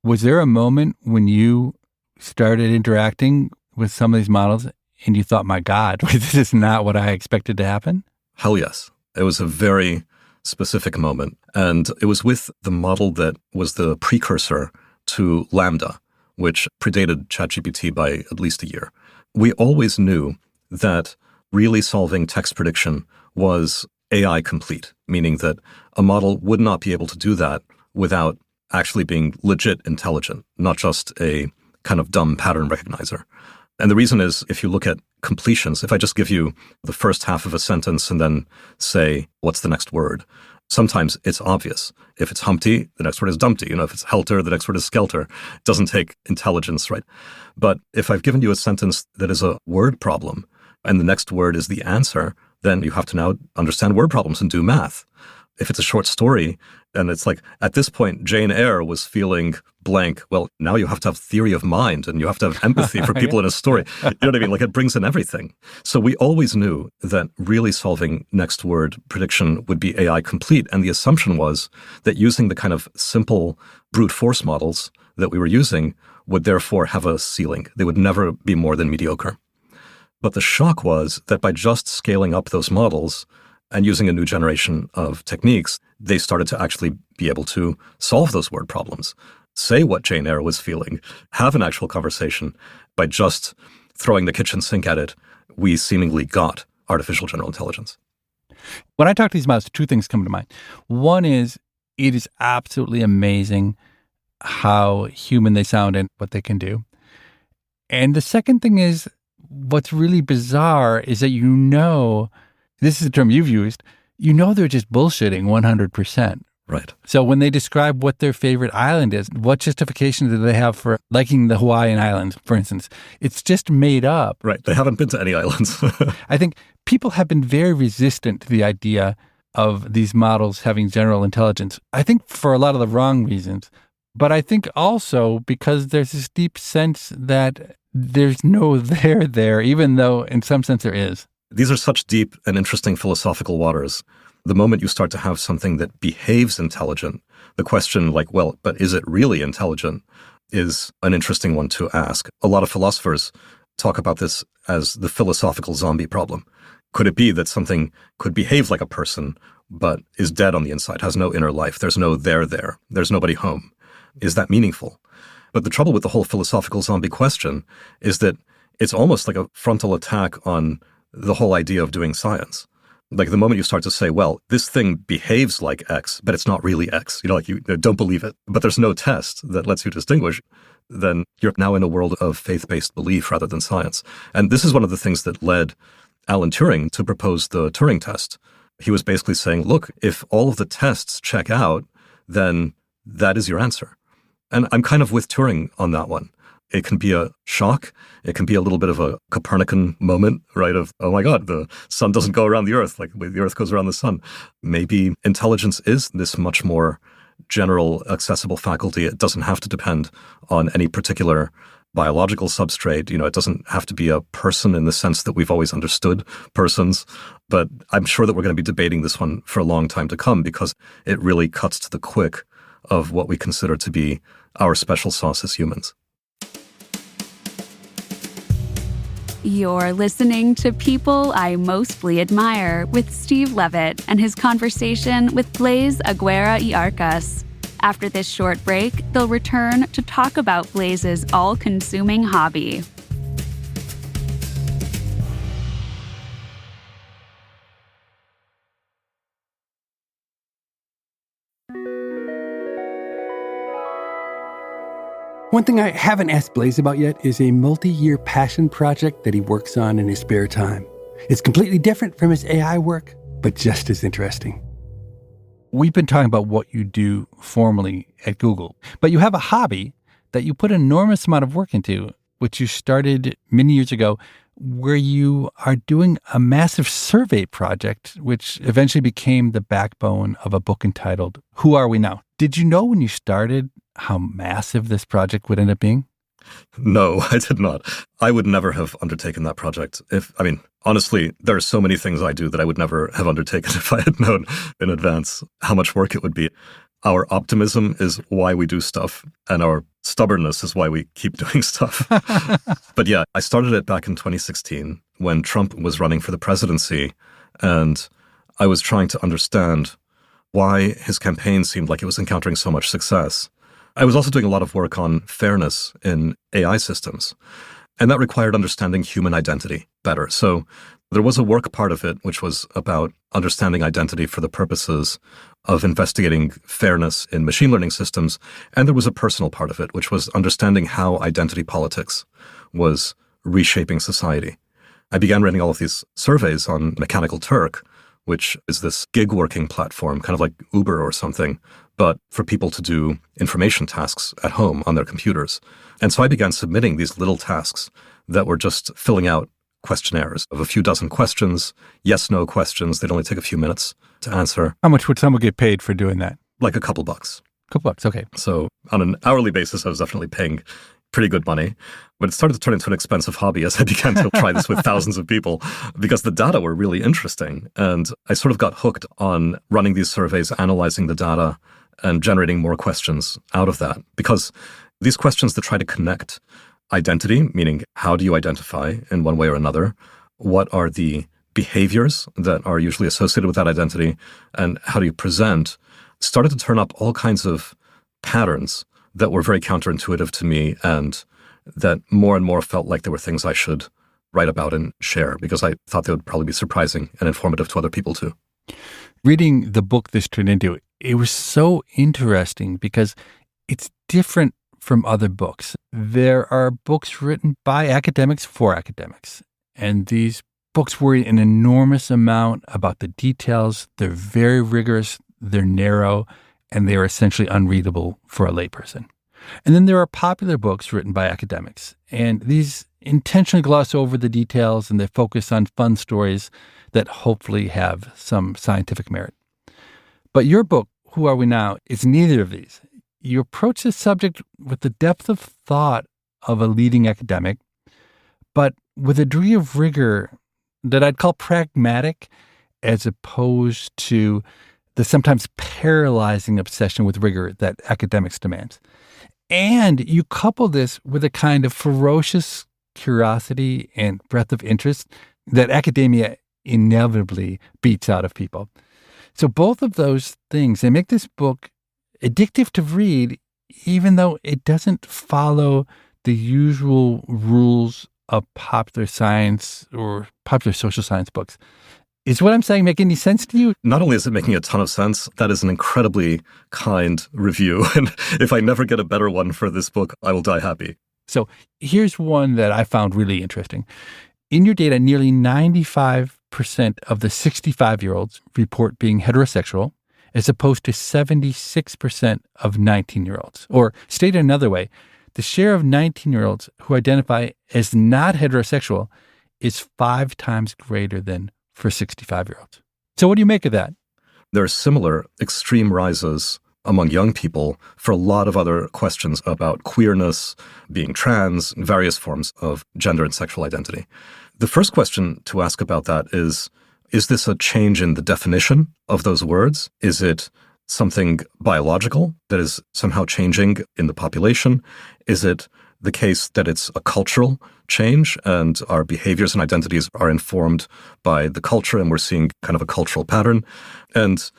Was there a moment when you started interacting with some of these models and you thought, my God, this is not what I expected to happen? Hell yes. It was a very specific moment. And it was with the model that was the precursor to Lambda, which predated ChatGPT by at least a year. We always knew that really solving text prediction was AI complete, meaning that a model would not be able to do that without actually being legit intelligent, not just a kind of dumb pattern recognizer. And the reason is, if you look at completions, if I just give you the first half of a sentence and then say, what's the next word? Sometimes it's obvious. If it's Humpty, the next word is Dumpty. If it's Helter, the next word is Skelter. It doesn't take intelligence, right? But if I've given you a sentence that is a word problem and the next word is the answer, then you have to now understand word problems and do math. If it's a short story and it's like, at this point, Jane Eyre was feeling blank, well, now you have to have theory of mind and you have to have empathy for people in a story. You know what I mean? Like, it brings in everything. So we always knew that really solving next word prediction would be AI complete. And the assumption was that using the kind of simple brute force models that we were using would therefore have a ceiling. They would never be more than mediocre. But the shock was that by just scaling up those models and using a new generation of techniques, they started to actually be able to solve those word problems, say what Jane Eyre was feeling, have an actual conversation. By just throwing the kitchen sink at it, we seemingly got artificial general intelligence. When I talk to these models, two things come to mind. One is, it is absolutely amazing how human they sound and what they can do. And the second thing is, what's really bizarre is that this is a term you've used, they're just bullshitting 100%. Right. So when they describe what their favorite island is, what justification do they have for liking the Hawaiian Islands, for instance? It's just made up. Right. They haven't been to any islands. I think people have been very resistant to the idea of these models having general intelligence. I think for a lot of the wrong reasons, but I think also because there's this deep sense that there's no there, even though in some sense there is. These are such deep and interesting philosophical waters. The moment you start to have something that behaves intelligent, the question like, well, but is it really intelligent, is an interesting one to ask. A lot of philosophers talk about this as the philosophical zombie problem. Could it be that something could behave like a person, but is dead on the inside, has no inner life? There's no there, there's nobody home. Is that meaningful? But the trouble with the whole philosophical zombie question is that it's almost like a frontal attack on the whole idea of doing science. Like the moment you start to say, well, this thing behaves like X, but it's not really X, you don't believe it, but there's no test that lets you distinguish, then you're now in a world of faith-based belief rather than science. And this is one of the things that led Alan Turing to propose the Turing test. He was basically saying, look, if all of the tests check out, then that is your answer. And I'm kind of with Turing on that one. It can be a shock. It can be a little bit of a Copernican moment, right? Of, oh my God, the sun doesn't go around the earth like the earth goes around the sun. Maybe intelligence is this much more general, accessible faculty. It doesn't have to depend on any particular biological substrate. It doesn't have to be a person in the sense that we've always understood persons. But I'm sure that we're going to be debating this one for a long time to come because it really cuts to the quick of what we consider to be our special sauce as humans. You're listening to People I Mostly Admire with Steve Levitt and his conversation with Blaise Agüera y Arcas. After this short break, they'll return to talk about Blaise's all-consuming hobby. One thing I haven't asked Blaise about yet is a multi-year passion project that he works on in his spare time. It's completely different from his AI work, but just as interesting. We've been talking about what you do formally at Google, but you have a hobby that you put an enormous amount of work into, which you started many years ago, where you are doing a massive survey project, which eventually became the backbone of a book entitled, Who Are We Now? Did you know when you started how massive this project would end up being? No, I did not. I would never have undertaken that project. Honestly, there are so many things I do that I would never have undertaken if I had known in advance how much work it would be. Our optimism is why we do stuff, and our stubbornness is why we keep doing stuff. But yeah, I started it back in 2016 when Trump was running for the presidency, and I was trying to understand why his campaign seemed like it was encountering so much success. I was also doing a lot of work on fairness in AI systems, and that required understanding human identity better. So there was a work part of it, which was about understanding identity for the purposes of investigating fairness in machine learning systems. And there was a personal part of it, which was understanding how identity politics was reshaping society. I began running all of these surveys on Mechanical Turk, which is this gig working platform, kind of like Uber or something, but for people to do information tasks at home on their computers. And so I began submitting these little tasks that were just filling out questionnaires of a few dozen questions, yes/no questions. They'd only take a few minutes to answer. How much would someone get paid for doing that? Like a couple bucks. Couple bucks, okay. So on an hourly basis, I was definitely paying pretty good money. But it started to turn into an expensive hobby as I began to try this with thousands of people because the data were really interesting. And I sort of got hooked on running these surveys, analyzing the data, and generating more questions out of that. Because these questions that try to connect identity, meaning how do you identify in one way or another? What are the behaviors that are usually associated with that identity? And how do you present? Started to turn up all kinds of patterns that were very counterintuitive to me and that more and more felt like there were things I should write about and share because I thought they would probably be surprising and informative to other people too. Reading the book this turned into, it was so interesting because it's different from other books. There are books written by academics for academics, and these books worry an enormous amount about the details. They're very rigorous, they're narrow, and they are essentially unreadable for a layperson. And then there are popular books written by academics, and these intentionally gloss over the details and they focus on fun stories that hopefully have some scientific merit. But your book, Who Are We Now?, is neither of these. You approach this subject with the depth of thought of a leading academic, but with a degree of rigor that I'd call pragmatic as opposed to the sometimes paralyzing obsession with rigor that academics demand. And you couple this with a kind of ferocious curiosity and breadth of interest that academia inevitably beats out of people. So both of those things, they make this book addictive to read, even though it doesn't follow the usual rules of popular science or popular social science books. Is what I'm saying make any sense to you? Not only is it making a ton of sense, that is an incredibly kind review. And if I never get a better one for this book, I will die happy. So here's one that I found really interesting. In your data, nearly 95% of the 65-year-olds report being heterosexual, as opposed to 76% of 19-year-olds. Or stated another way, the share of 19-year-olds who identify as not heterosexual is 5 times greater than for 65-year-olds. So what do you make of that? There are similar extreme rises among young people for a lot of other questions about queerness, being trans, various forms of gender and sexual identity. The first question to ask about that is this a change in the definition of those words? Is it something biological that is somehow changing in the population? Is it the case that it's a cultural change and our behaviors and identities are informed by the culture and we're seeing kind of a cultural pattern? And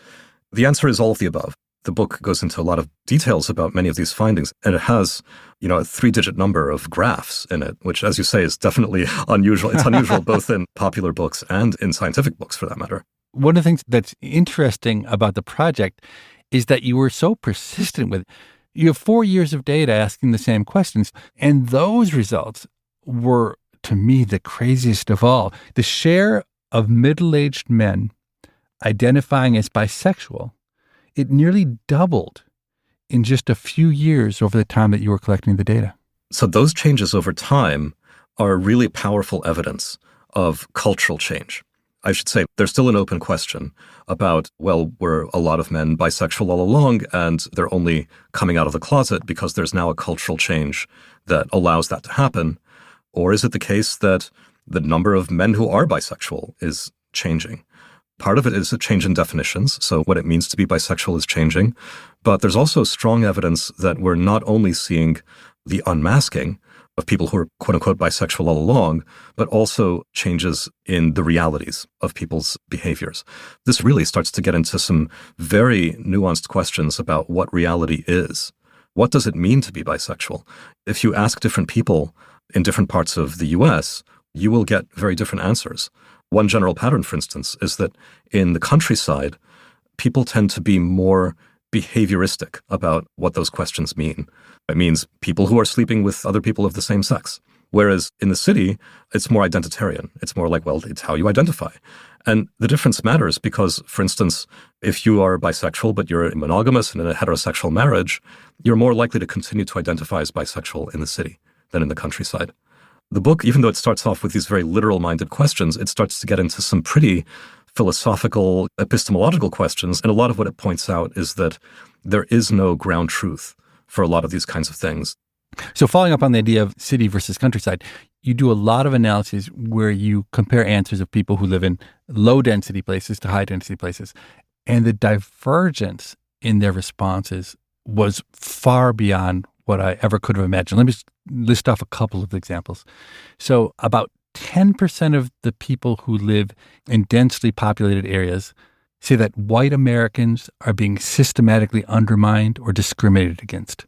the answer is all of the above. The book goes into a lot of details about many of these findings, and it has, a 3-digit number of graphs in it, which, as you say, is definitely unusual. It's unusual both in popular books and in scientific books, for that matter. One of the things that's interesting about the project is that you were so persistent with it. You have 4 years of data asking the same questions, and those results were to me, the craziest of all. The share of middle-aged men identifying as bisexual, it nearly doubled in just a few years over the time that you were collecting the data. So those changes over time are really powerful evidence of cultural change. I should say there's still an open question about, well, were a lot of men bisexual all along and they're only coming out of the closet because there's now a cultural change that allows that to happen? Or is it the case that the number of men who are bisexual is changing? Part of it is a change in definitions, so what it means to be bisexual is changing. But there's also strong evidence that we're not only seeing the unmasking of people who are quote-unquote bisexual all along, but also changes in the realities of people's behaviors. This really starts to get into some very nuanced questions about what reality is. What does it mean to be bisexual? If you ask different people in different parts of the US, you will get very different answers. One general pattern, for instance, is that in the countryside, people tend to be more behavioristic about what those questions mean. It means people who are sleeping with other people of the same sex. Whereas in the city, it's more identitarian. It's more like, well, it's how you identify. And the difference matters because, for instance, if you are bisexual, but you're monogamous and in a heterosexual marriage, you're more likely to continue to identify as bisexual in the city than in the countryside. The book, even though it starts off with these very literal-minded questions, it starts to get into some pretty philosophical, epistemological questions. And a lot of what it points out is that there is no ground truth for a lot of these kinds of things. So following up on the idea of city versus countryside, you do a lot of analyses where you compare answers of people who live in low-density places to high-density places. And the divergence in their responses was far beyond what I ever could have imagined. Let me just list off a couple of examples. So about 10% of the people who live in densely populated areas say that white Americans are being systematically undermined or discriminated against.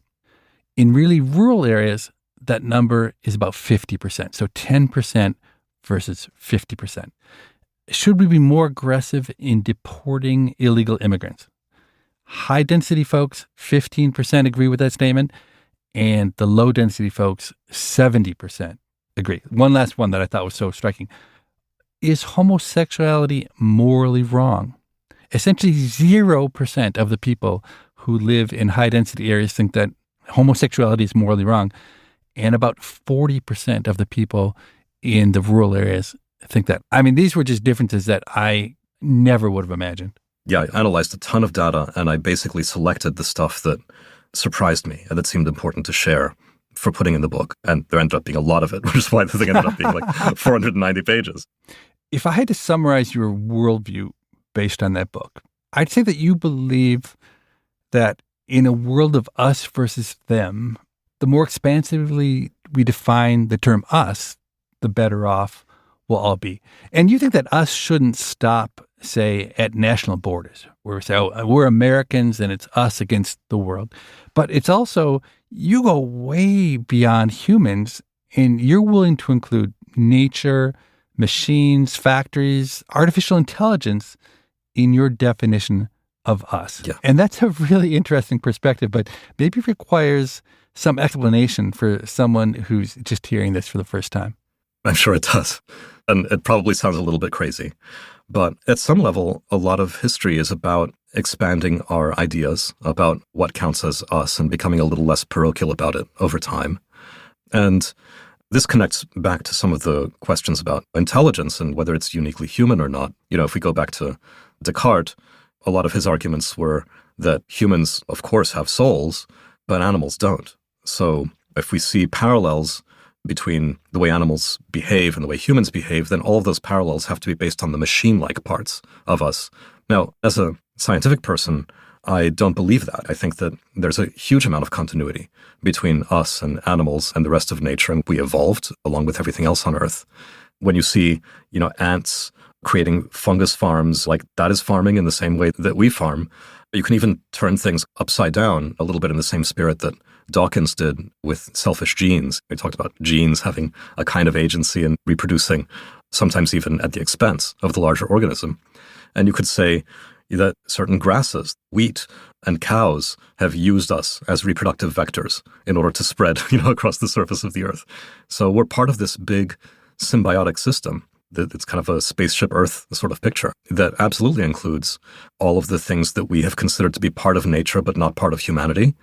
In really rural areas, that number is about 50%. So 10% versus 50%. Should we be more aggressive in deporting illegal immigrants? High-density folks, 15% agree with that statement. And the low-density folks, 70% agree. One last one that I thought was so striking. Is homosexuality morally wrong? Essentially 0% of the people who live in high-density areas think that homosexuality is morally wrong. And about 40% of the people in the rural areas think that. I mean, these were just differences that I never would have imagined. Yeah, I analyzed a ton of data, and I basically selected the stuff that surprised me and that seemed important to share for putting in the book. And there ended up being a lot of it, which is why the thing ended up being like 490 pages. If I had to summarize your worldview based on that book, I'd say that you believe that in a world of us versus them, the more expansively we define the term us, the better off we'll all be. And you think that us shouldn't stop, say, at national borders, where we say, oh, we're Americans and it's us against the world. But it's also, you go way beyond humans and you're willing to include nature, machines, factories, artificial intelligence in your definition of us. Yeah. And that's a really interesting perspective, but maybe requires some explanation for someone who's just hearing this for the first time. I'm sure it does. And it probably sounds a little bit crazy. But at some level, a lot of history is about expanding our ideas about what counts as us and becoming a little less parochial about it over time. And this connects back to some of the questions about intelligence and whether it's uniquely human or not. You know, if we go back to Descartes, a lot of his arguments were that humans, of course, have souls, but animals don't. So if we see parallels between the way animals behave and the way humans behave, then all of those parallels have to be based on the machine-like parts of us. Now, as a scientific person, I don't believe that. I think that there's a huge amount of continuity between us and animals and the rest of nature, and we evolved along with everything else on Earth. When you see, ants creating fungus farms, like that is farming in the same way that we farm. You can even turn things upside down a little bit in the same spirit that Dawkins did with selfish genes. He talked about genes having a kind of agency and reproducing, sometimes even at the expense of the larger organism. And you could say that certain grasses, wheat, and cows have used us as reproductive vectors in order to spread, across the surface of the earth. So we're part of this big symbiotic system. It's kind of a spaceship Earth sort of picture that absolutely includes all of the things that we have considered to be part of nature but not part of humanity.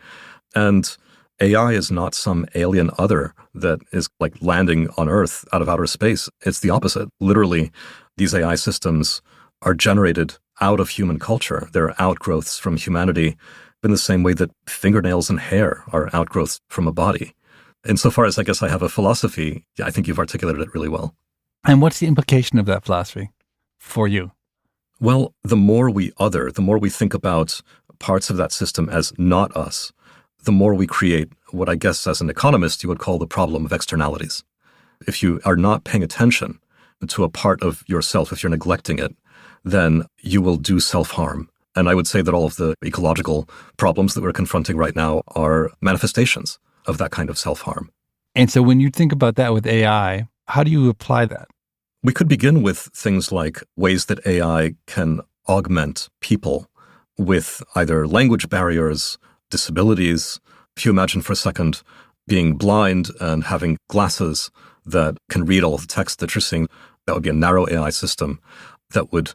And AI is not some alien other that is like landing on Earth out of outer space. It's the opposite. Literally, these AI systems are generated out of human culture. They're outgrowths from humanity in the same way that fingernails and hair are outgrowths from a body. Insofar as I guess I have a philosophy, I think you've articulated it really well. And what's the implication of that philosophy for you? Well, the more we think about parts of that system as not us, the more we create what I guess as an economist you would call the problem of externalities. If you are not paying attention to a part of yourself, if you're neglecting it, then you will do self-harm. And I would say that all of the ecological problems that we're confronting right now are manifestations of that kind of self-harm. And so when you think about that with AI, how do you apply that? We could begin with things like ways that AI can augment people with either language barriers, disabilities. If you imagine for a second being blind and having glasses that can read all of the text that you're seeing, that would be a narrow AI system that would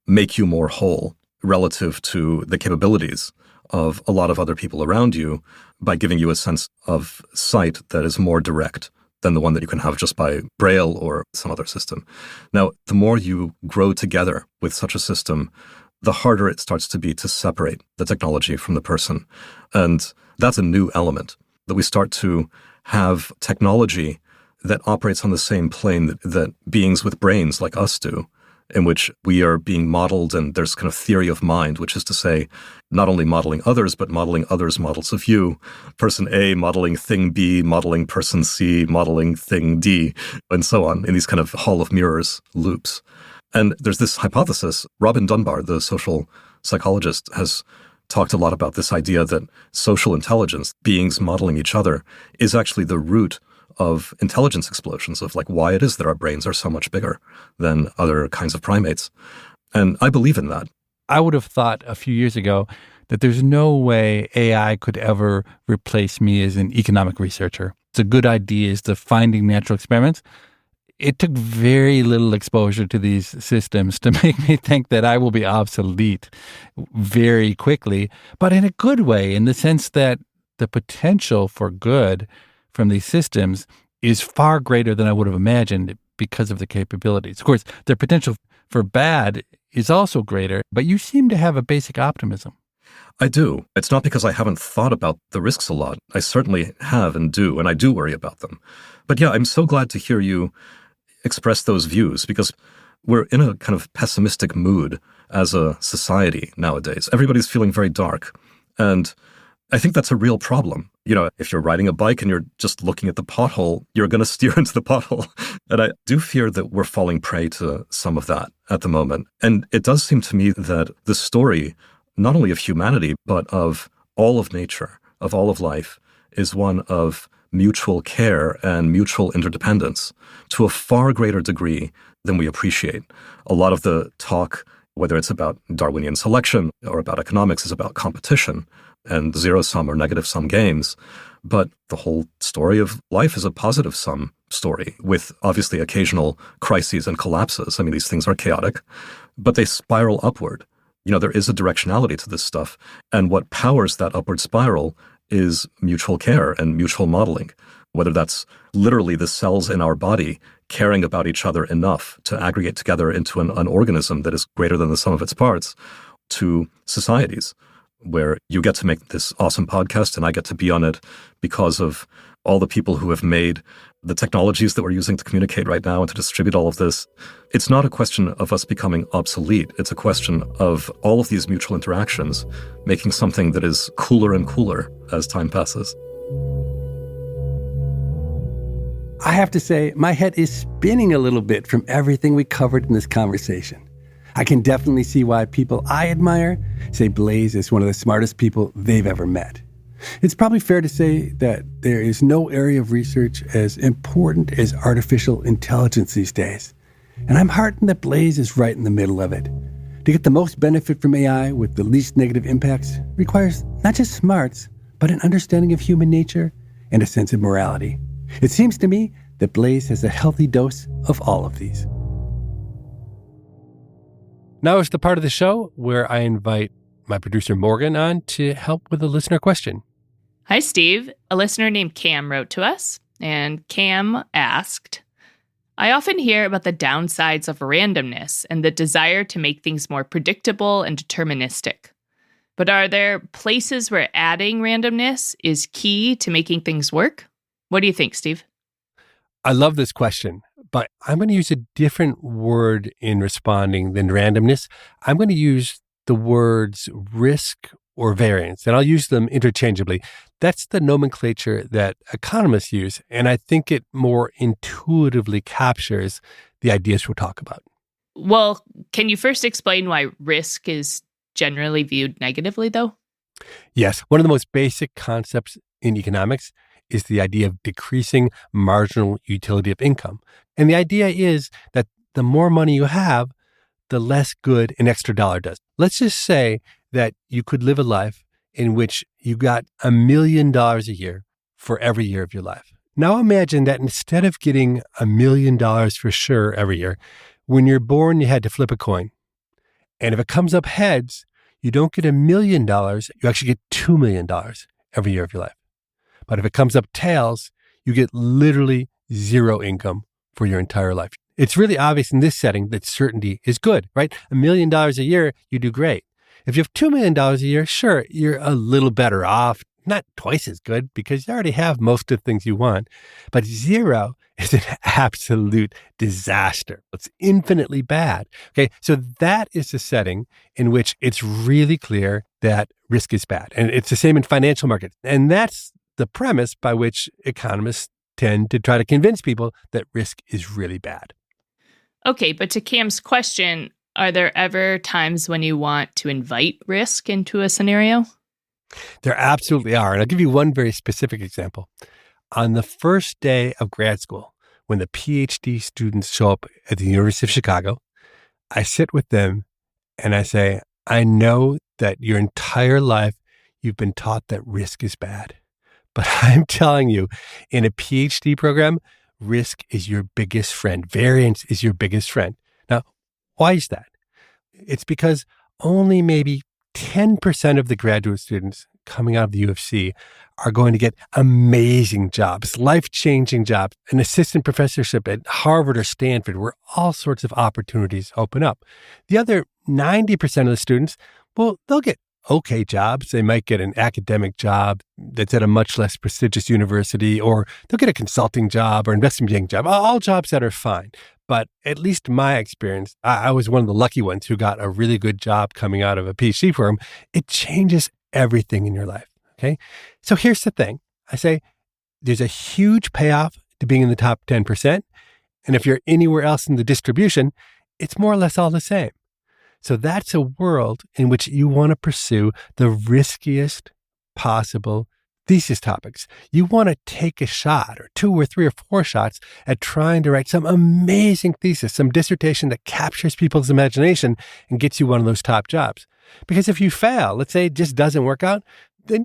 make you more whole relative to the capabilities of a lot of other people around you by giving you a sense of sight that is more direct than the one that you can have just by Braille or some other system. Now, the more you grow together with such a system, the harder it starts to be to separate the technology from the person. And that's a new element, that we start to have technology that operates on the same plane that beings with brains like us do, in which we are being modeled, and there's kind of theory of mind, which is to say, not only modeling others, but modeling others' models of you. Person A modeling thing B, modeling person C, modeling thing D, and so on, in these kind of hall of mirrors loops. And there's this hypothesis, Robin Dunbar, the social psychologist, has talked a lot about this idea that social intelligence, beings modeling each other, is actually the root of intelligence explosions, of like why it is that our brains are so much bigger than other kinds of primates. And I believe in that. I would have thought a few years ago that there's no way AI could ever replace me as an economic researcher. It's a good idea is the finding natural experiments. It took very little exposure to these systems to make me think that I will be obsolete very quickly, but in a good way, in the sense that the potential for good from these systems is far greater than I would have imagined because of the capabilities. Of course, their potential for bad is also greater, but you seem to have a basic optimism. I do. It's not because I haven't thought about the risks a lot. I certainly have and I do worry about them. But yeah, I'm so glad to hear you express those views, because we're in a kind of pessimistic mood as a society nowadays. Everybody's feeling very dark. And I think that's a real problem. You know, if you're riding a bike and you're just looking at the pothole, you're going to steer into the pothole. And I do fear that we're falling prey to some of that at the moment. And it does seem to me that the story, not only of humanity, but of all of nature, of all of life, is one of mutual care and mutual interdependence to a far greater degree than we appreciate. A lot of the talk, whether it's about Darwinian selection or about economics, is about competition and zero-sum or negative-sum games. But the whole story of life is a positive-sum story with obviously occasional crises and collapses. I mean, these things are chaotic, but they spiral upward. You know, there is a directionality to this stuff. And what powers that upward spiral is mutual care and mutual modeling, whether that's literally the cells in our body caring about each other enough to aggregate together into an organism that is greater than the sum of its parts, to societies where you get to make this awesome podcast and I get to be on it because of all the people who have made the technologies that we're using to communicate right now and to distribute all of this. It's not a question of us becoming obsolete. It's a question of all of these mutual interactions making something that is cooler and cooler as time passes. I have to say, my head is spinning a little bit from everything we covered in this conversation. I can definitely see why people I admire say Blaise is one of the smartest people they've ever met. It's probably fair to say that there is no area of research as important as artificial intelligence these days. And I'm heartened that Blaise is right in the middle of it. To get the most benefit from AI with the least negative impacts requires not just smarts, but an understanding of human nature and a sense of morality. It seems to me that Blaise has a healthy dose of all of these. Now is the part of the show where I invite my producer Morgan on to help with a listener question. Hi, Steve. A listener named Cam wrote to us, and Cam asked, I often hear about the downsides of randomness and the desire to make things more predictable and deterministic. But are there places where adding randomness is key to making things work? What do you think, Steve? I love this question, but I'm going to use a different word in responding than randomness. I'm going to use the words risk or variance, and I'll use them interchangeably. That's the nomenclature that economists use, and I think it more intuitively captures the ideas we'll talk about. Well, can you first explain why risk is generally viewed negatively, though? Yes. One of the most basic concepts in economics is the idea of decreasing marginal utility of income. And the idea is that the more money you have, the less good an extra dollar does. Let's just say that you could live a life in which you got $1 million a year for every year of your life. Now imagine that instead of getting $1 million for sure every year, when you're born, you had to flip a coin. And if it comes up heads, you don't get $1 million, you actually get $2 million every year of your life. But if it comes up tails, you get literally zero income for your entire life. It's really obvious in this setting that certainty is good, right? $1 million a year, you do great. If you have $2 million a year, sure, you're a little better off. Not twice as good because you already have most of the things you want. But zero is an absolute disaster. It's infinitely bad. Okay, so that is the setting in which it's really clear that risk is bad. And it's the same in financial markets. And that's the premise by which economists tend to try to convince people that risk is really bad. Okay, but to Cam's question, are there ever times when you want to invite risk into a scenario? There absolutely are. And I'll give you one very specific example. On the first day of grad school, when the PhD students show up at the University of Chicago, I sit with them and I say, I know that your entire life you've been taught that risk is bad. But I'm telling you, in a PhD program, risk is your biggest friend. Variance is your biggest friend. Now, why is that? It's because only maybe 10% of the graduate students coming out of the U of C are going to get amazing jobs, life-changing jobs, an assistant professorship at Harvard or Stanford, where all sorts of opportunities open up. The other 90% of the students, well, they'll get okay jobs. They might get an academic job that's at a much less prestigious university, or they'll get a consulting job or investment banking job, all jobs that are fine. But at least in my experience, I was one of the lucky ones who got a really good job coming out of a PhD program. It changes everything in your life, okay? So here's the thing. I say there's a huge payoff to being in the top 10%. And if you're anywhere else in the distribution, it's more or less all the same. So that's a world in which you want to pursue the riskiest possible thesis topics. You want to take a shot or 2 or 3 or 4 shots at trying to write some amazing thesis, some dissertation that captures people's imagination and gets you one of those top jobs. Because if you fail, let's say it just doesn't work out, then,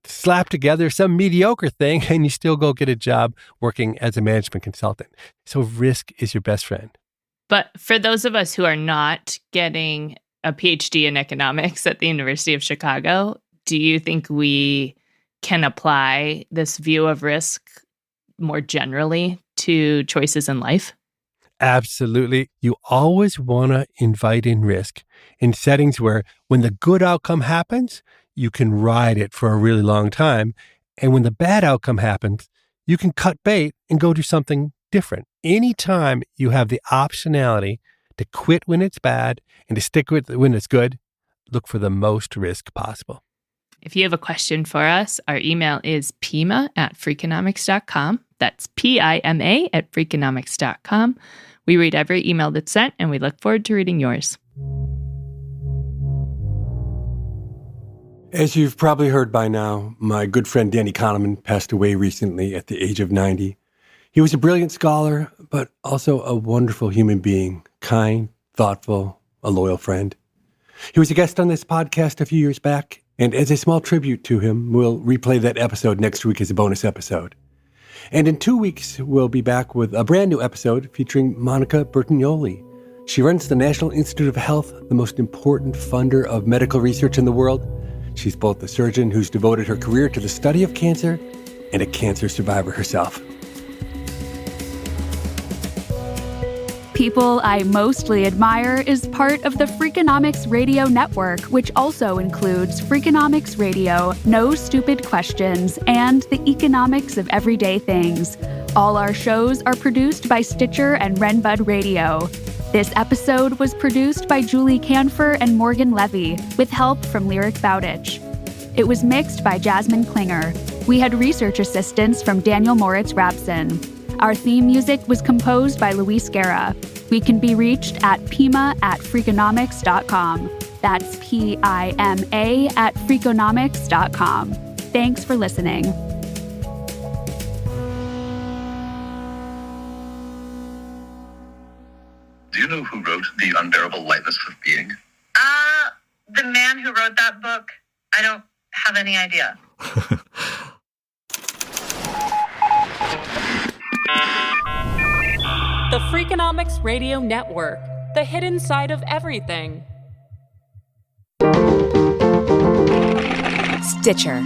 slap together some mediocre thing and you still go get a job working as a management consultant. So risk is your best friend. But for those of us who are not getting a PhD in economics at the University of Chicago, do you think we can apply this view of risk more generally to choices in life? Absolutely. You always want to invite in risk in settings where when the good outcome happens, you can ride it for a really long time. And when the bad outcome happens, you can cut bait and go do something different. Anytime you have the optionality to quit when it's bad and to stick with it when it's good, look for the most risk possible. If you have a question for us, our email is pima@freakonomics.com. That's PIMA at freakonomics.com. We read every email that's sent, and we look forward to reading yours. As you've probably heard by now, my good friend Danny Kahneman passed away recently at the age of 90. He was a brilliant scholar, but also a wonderful human being, kind, thoughtful, a loyal friend. He was a guest on this podcast a few years back, and as a small tribute to him, we'll replay that episode next week as a bonus episode. And in 2 weeks, we'll be back with a brand new episode featuring Monica Bertagnoli. She runs the National Institute of Health, the most important funder of medical research in the world. She's both a surgeon who's devoted her career to the study of cancer and a cancer survivor herself. People I Mostly Admire is part of the Freakonomics Radio Network, which also includes Freakonomics Radio, No Stupid Questions, and The Economics of Everyday Things. All our shows are produced by Stitcher and Renbud Radio. This episode was produced by Julie Canfer and Morgan Levy, with help from Lyric Bowditch. It was mixed by Jasmine Klinger. We had research assistance from Daniel Moritz Rabson. Our theme music was composed by Luis Guerra. We can be reached at pima@freakonomics.com. That's PIMA@freakonomics.com. Thanks for listening. Do you know who wrote The Unbearable Lightness of Being? The man who wrote that book. I don't have any idea. The Freakonomics Radio Network, the hidden side of everything. Stitcher.